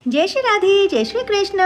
जय श्री राधे, जय श्री कृष्ण।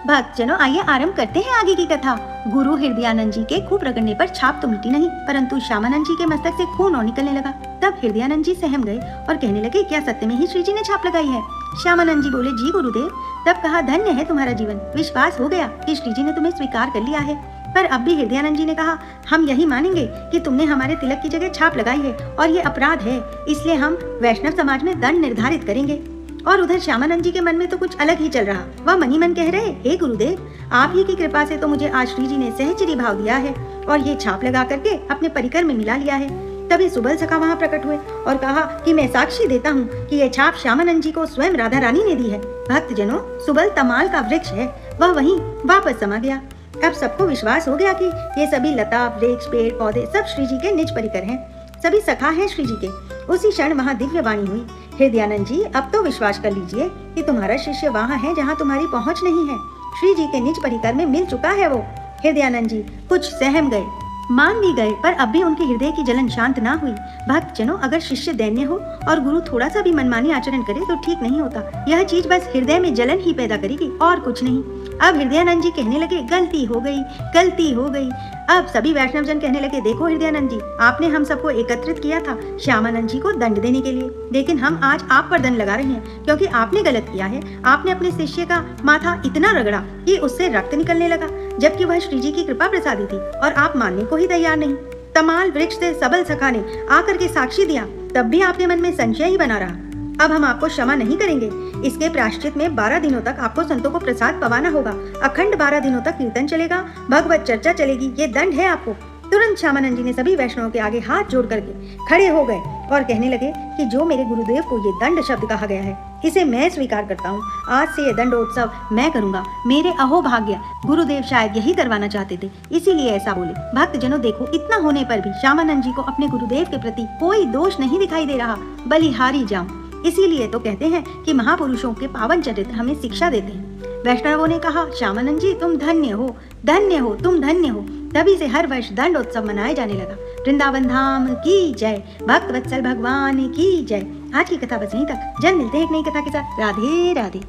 भक्तजनों, आइए आरंभ करते हैं आगे की कथा। गुरु हृदयानंद जी के खूब रगड़ने पर छाप तो मिटी नहीं, परंतु श्यामानंद जी के मस्तक से खून और निकलने लगा। तब हृदयानंद जी सहम गए और कहने लगे, क्या सत्य में ही श्री जी ने छाप लगाई है? श्यामानंद जी बोले, जी गुरुदेव। तब कहा, धन्य है तुम्हारा जीवन, विश्वास हो गया कि श्री जी ने तुम्हें स्वीकार कर लिया है। पर अब भी हृदयानंद जी ने कहा, हम यही मानेंगे कि तुमने हमारे तिलक की जगह छाप लगाई है और ये अपराध है, इसलिए हम वैष्णव समाज में दंड निर्धारित करेंगे। और उधर श्यामानंद जी के मन में तो कुछ अलग ही चल रहा। वह मनी मन कह रहे, हे गुरुदेव, आप ही की कृपा से तो मुझे आज श्री जी ने सहचरी भाव दिया है और ये छाप लगा करके अपने परिकर में मिला लिया है। तभी सुबल सखा वहाँ प्रकट हुए और कहा कि मैं साक्षी देता हूँ कि ये छाप श्यामानंद जी को स्वयं राधा रानी ने दी है। भक्तजनों, सुबल तमाल का वृक्ष है, वह वहीं वापस समा गया। अब सबको विश्वास हो गया कि ये सभी लता, वृक्ष, पेड़ पौधे सब श्री जी के निज परिकर हैं, सभी सखा हैं श्री जी के। उसी क्षण वहाँ दिव्य वाणी हुई, हृदयानंद जी, अब तो विश्वास कर लीजिए कि तुम्हारा शिष्य वहाँ है जहाँ तुम्हारी पहुँच नहीं है। श्री जी के निज परिकर में मिल चुका है वो। हृदयानंद जी कुछ सहम गए, मान भी गए, पर अब भी उनके हृदय की जलन शांत ना हुई। भक्तजनों, अगर शिष्य दैन्य हो और गुरु थोड़ा सा भी मनमानी आचरण करे तो ठीक नहीं होता। यह चीज बस हृदय में जलन ही पैदा करेगी और कुछ नहीं। अब हृदयानंद जी कहने लगे, गलती हो गई, गलती हो गई। अब सभी वैष्णवजन कहने लगे, देखो हृदयानंद जी, आपने हम सबको एकत्रित किया था श्यामानंद जी को दंड देने के लिए, लेकिन हम आज आप पर दंड लगा रहे हैं क्योंकि आपने गलत किया है। आपने अपने शिष्य का माथा इतना रगड़ा कि उससे रक्त निकलने लगा, जबकि वह श्री जी की कृपा प्रसादी थी और आप मानने को ही तैयार नहीं। तमाल वृक्ष से सबल सखा ने आकर के साक्षी दिया, तब भी आपके मन में संशय ही बना रहा। अब हम आपको क्षमा नहीं करेंगे। इसके प्रायश्चित में 12 दिनों तक आपको संतों को प्रसाद पवाना होगा। अखंड 12 दिनों तक कीर्तन चलेगा, भगवत चर्चा चलेगी, ये दंड है आपको। तुरंत श्यामानंद जी ने सभी वैष्णवों के आगे हाथ जोड़ करके खड़े हो गए और कहने लगे कि जो मेरे गुरुदेव को ये दंड शब्द कहा गया है, इसे मैं स्वीकार करता हूँ। आज से ये दंडोत्सव मैं करूंगा। मेरे अहोभाग्य गुरुदेव शायद यही करवाना चाहते थे, इसीलिए ऐसा बोले। भक्तजनों, देखो, इतना होने पर भी श्यामानंद जी को अपने गुरुदेव के प्रति कोई दोष नहीं दिखाई दे रहा। बलिहारी जाऊं। इसीलिए तो कहते हैं कि महापुरुषों के पावन चरित्र हमें शिक्षा देते हैं। वैष्णवों ने कहा, श्यामानंद जी तुम धन्य हो, धन्य हो, तुम धन्य हो। तभी से हर वर्ष दंडोत्सव मनाया जाने लगा। वृंदावन धाम की जय, भक्त वत्सल भगवान की जय। आज की कथा बस यहीं तक। जल्द मिलते हैं एक नई कथा के साथ। राधे राधे।